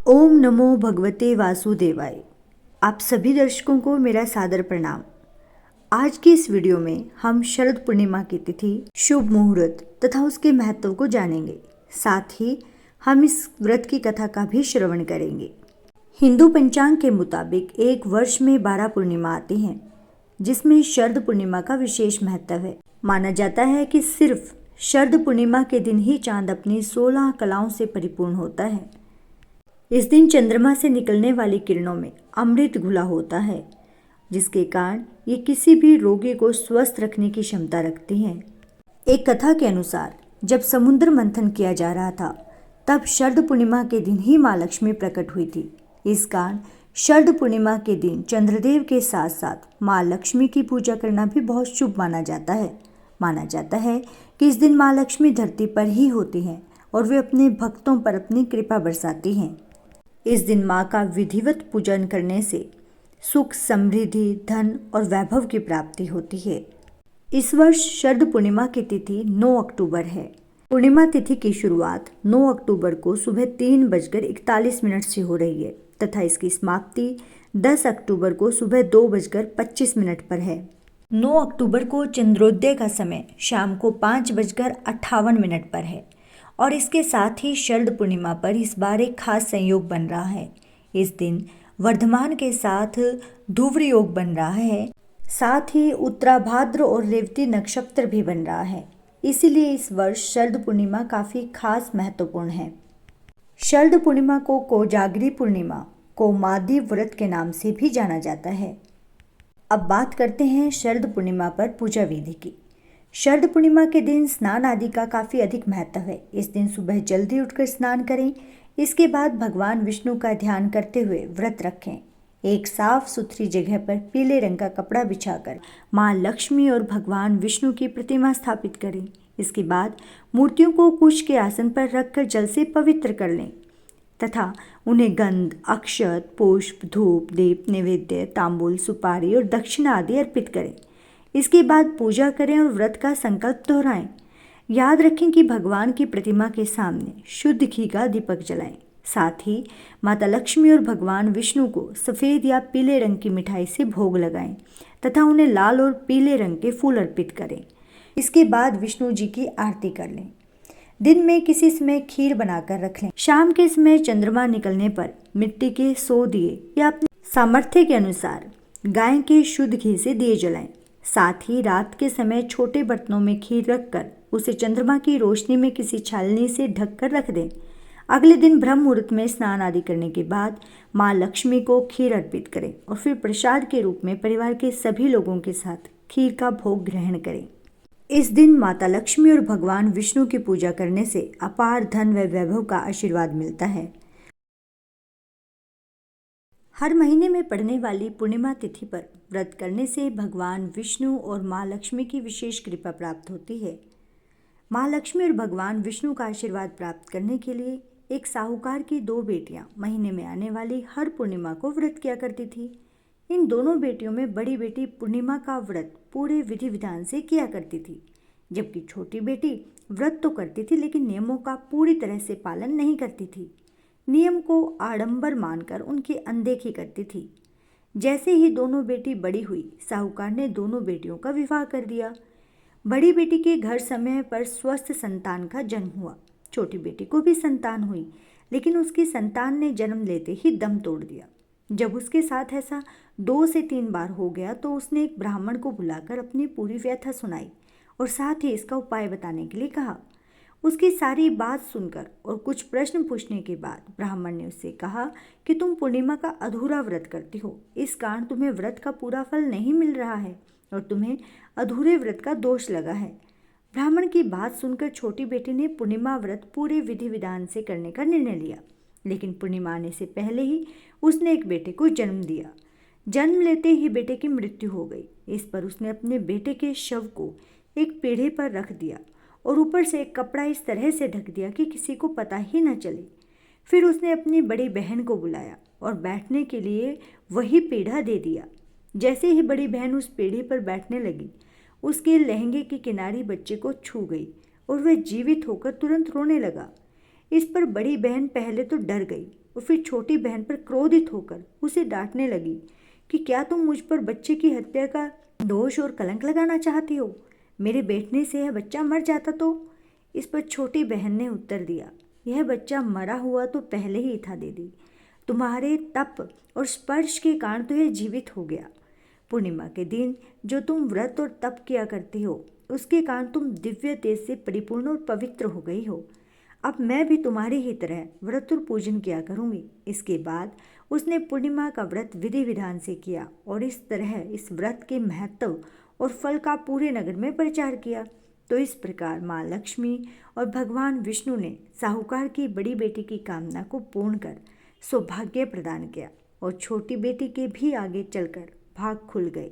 ओम नमो भगवते वासुदेवाय। आप सभी दर्शकों को मेरा सादर प्रणाम। आज की इस वीडियो में हम शरद पूर्णिमा की तिथि, शुभ मुहूर्त तथा उसके महत्व को जानेंगे। साथ ही हम इस व्रत की कथा का भी श्रवण करेंगे। हिंदू पंचांग के मुताबिक एक वर्ष में 12 पूर्णिमा आती हैं, जिसमें शरद पूर्णिमा का विशेष महत्व है। माना जाता है कि सिर्फ शरद पूर्णिमा के दिन ही चांद अपनी 16 कलाओं से परिपूर्ण होता है। इस दिन चंद्रमा से निकलने वाली किरणों में अमृत घुला होता है, जिसके कारण ये किसी भी रोगी को स्वस्थ रखने की क्षमता रखती हैं। एक कथा के अनुसार जब समुद्र मंथन किया जा रहा था, तब शरद पूर्णिमा के दिन ही माँ लक्ष्मी प्रकट हुई थी। इस कारण शरद पूर्णिमा के दिन चंद्रदेव के साथ साथ माँ लक्ष्मी की पूजा करना भी बहुत शुभ माना जाता है। माना जाता है कि इस दिन माँ लक्ष्मी धरती पर ही होती हैं और वे अपने भक्तों पर अपनी कृपा बरसाती हैं। इस दिन माँ का विधिवत पूजन करने से सुख, समृद्धि, धन और वैभव की प्राप्ति होती है। इस वर्ष शरद पूर्णिमा की तिथि 9 अक्टूबर है। पूर्णिमा तिथि की शुरुआत 9 अक्टूबर को सुबह 3:41 से हो रही है तथा इसकी समाप्ति 10 अक्टूबर को सुबह 2:25 पर है। 9 अक्टूबर को चंद्रोदय का समय शाम को 5:58 पर है और इसके साथ ही शरद पूर्णिमा पर इस बार एक खास संयोग बन रहा है। इस दिन वर्धमान के साथ धुव्र योग बन रहा है। साथ ही उत्तराभाद्र और रेवती नक्षत्र भी बन रहा है। इसीलिए इस वर्ष शरद पूर्णिमा काफ़ी खास महत्वपूर्ण है। शरद पूर्णिमा को कोजागरी पूर्णिमा, कौमादी व्रत के नाम से भी जाना जाता है। अब बात करते हैं शरद पूर्णिमा पर पूजा विधि की। शरद पूर्णिमा के दिन स्नान आदि का काफ़ी अधिक महत्व है। इस दिन सुबह जल्दी उठकर स्नान करें। इसके बाद भगवान विष्णु का ध्यान करते हुए व्रत रखें। एक साफ सुथरी जगह पर पीले रंग का कपड़ा बिछाकर माँ लक्ष्मी और भगवान विष्णु की प्रतिमा स्थापित करें। इसके बाद मूर्तियों को कुश के आसन पर रखकर जल से पवित्र कर लें तथा उन्हें गंध, अक्षत, पुष्प, धूप, दीप, नैवेद्य, तांबूल, सुपारी और दक्षिणा आदि अर्पित करें। इसके बाद पूजा करें और व्रत का संकल्प दोहराएं। याद रखें कि भगवान की प्रतिमा के सामने शुद्ध घी का दीपक जलाएं। साथ ही माता लक्ष्मी और भगवान विष्णु को सफ़ेद या पीले रंग की मिठाई से भोग लगाएं तथा उन्हें लाल और पीले रंग के फूल अर्पित करें। इसके बाद विष्णु जी की आरती कर लें। दिन में किसी समय खीर बनाकर रख लें। शाम के समय चंद्रमा निकलने पर मिट्टी के 100 दिए या अपने सामर्थ्य के अनुसार गाय के शुद्ध घी से दिए जलाएं। साथ ही रात के समय छोटे बर्तनों में खीर रखकर उसे चंद्रमा की रोशनी में किसी छालनी से ढककर रख दें। अगले दिन ब्रह्म मुहूर्त में स्नान आदि करने के बाद माँ लक्ष्मी को खीर अर्पित करें और फिर प्रसाद के रूप में परिवार के सभी लोगों के साथ खीर का भोग ग्रहण करें। इस दिन माता लक्ष्मी और भगवान विष्णु की पूजा करने से अपार धन व वैभव का आशीर्वाद मिलता है। हर महीने में पड़ने वाली पूर्णिमा तिथि पर व्रत करने से भगवान विष्णु और माँ लक्ष्मी की विशेष कृपा प्राप्त होती है। माँ लक्ष्मी और भगवान विष्णु का आशीर्वाद प्राप्त करने के लिए एक साहूकार की 2 बेटियां महीने में आने वाली हर पूर्णिमा को व्रत किया करती थी। इन दोनों बेटियों में बड़ी बेटी पूर्णिमा का व्रत पूरे विधि विधान से किया करती थी, जबकि छोटी बेटी व्रत तो करती थी लेकिन नियमों का पूरी तरह से पालन नहीं करती थी। नियम को आडंबर मानकर उनकी अनदेखी करती थी। जैसे ही दोनों बेटी बड़ी हुई, साहूकार ने दोनों बेटियों का विवाह कर दिया। बड़ी बेटी के घर समय पर स्वस्थ संतान का जन्म हुआ। छोटी बेटी को भी संतान हुई, लेकिन उसकी संतान ने जन्म लेते ही दम तोड़ दिया। जब उसके साथ ऐसा 2 से 3 बार हो गया तो उसने एक ब्राह्मण को बुलाकर अपनी पूरी व्यथा सुनाई और साथ ही इसका उपाय बताने के लिए कहा। उसकी सारी बात सुनकर और कुछ प्रश्न पूछने के बाद ब्राह्मण ने उससे कहा कि तुम पूर्णिमा का अधूरा व्रत करती हो, इस कारण तुम्हें व्रत का पूरा फल नहीं मिल रहा है और तुम्हें अधूरे व्रत का दोष लगा है। ब्राह्मण की बात सुनकर छोटी बेटी ने पूर्णिमा व्रत पूरे विधि विधान से करने का निर्णय लिया, लेकिन पूर्णिमा आने से पहले ही उसने एक बेटे को जन्म दिया। जन्म लेते ही बेटे की मृत्यु हो गई। इस पर उसने अपने बेटे के शव को एक पीढ़े पर रख दिया और ऊपर से एक कपड़ा इस तरह से ढक दिया कि किसी को पता ही न चले। फिर उसने अपनी बड़ी बहन को बुलाया और बैठने के लिए वही पीढ़ा दे दिया। जैसे ही बड़ी बहन उस पीढ़े पर बैठने लगी, उसके लहंगे की किनारी बच्चे को छू गई और वह जीवित होकर तुरंत रोने लगा। इस पर बड़ी बहन पहले तो डर गई, और फिर छोटी बहन पर क्रोधित होकर उसे डांटने लगी कि क्या तुम मुझ पर बच्चे की हत्या का दोष और कलंक लगाना चाहती हो? मेरे बैठने से यह बच्चा मर जाता तो? इस पर छोटी बहन ने उत्तर दिया, यह बच्चा मरा हुआ तो पहले ही था दीदी। तुम्हारे तप और स्पर्श के कारण तो यह जीवित हो गया। पूर्णिमा के दिन जो तुम व्रत और तप किया करती हो, उसके कारण तुम दिव्य तेज से परिपूर्ण और पवित्र हो गई हो। अब मैं भी तुम्हारी ही तरह व्रत और पूजन किया करूंगी। इसके बाद उसने पूर्णिमा का व्रत विधि विधान से किया और इस तरह इस व्रत के महत्व और फल का पूरे नगर में प्रचार किया। तो इस प्रकार माँ लक्ष्मी और भगवान विष्णु ने साहूकार की बड़ी बेटी की कामना को पूर्ण कर सौभाग्य प्रदान किया और छोटी बेटी के भी आगे चलकर भाग खुल गए।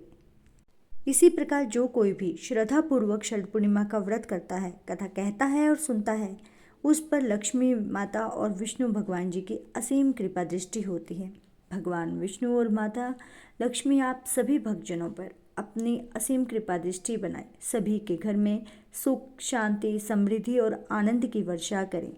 इसी प्रकार जो कोई भी श्रद्धापूर्वक शरद पूर्णिमा का व्रत करता है, कथा कहता है और सुनता है, उस पर लक्ष्मी माता और विष्णु भगवान जी की असीम कृपा दृष्टि होती है। भगवान विष्णु और माता लक्ष्मी आप सभी भक्तजनों पर अपनी असीम कृपा दृष्टि बनाए, सभी के घर में सुख, शांति, समृद्धि और आनंद की वर्षा करें।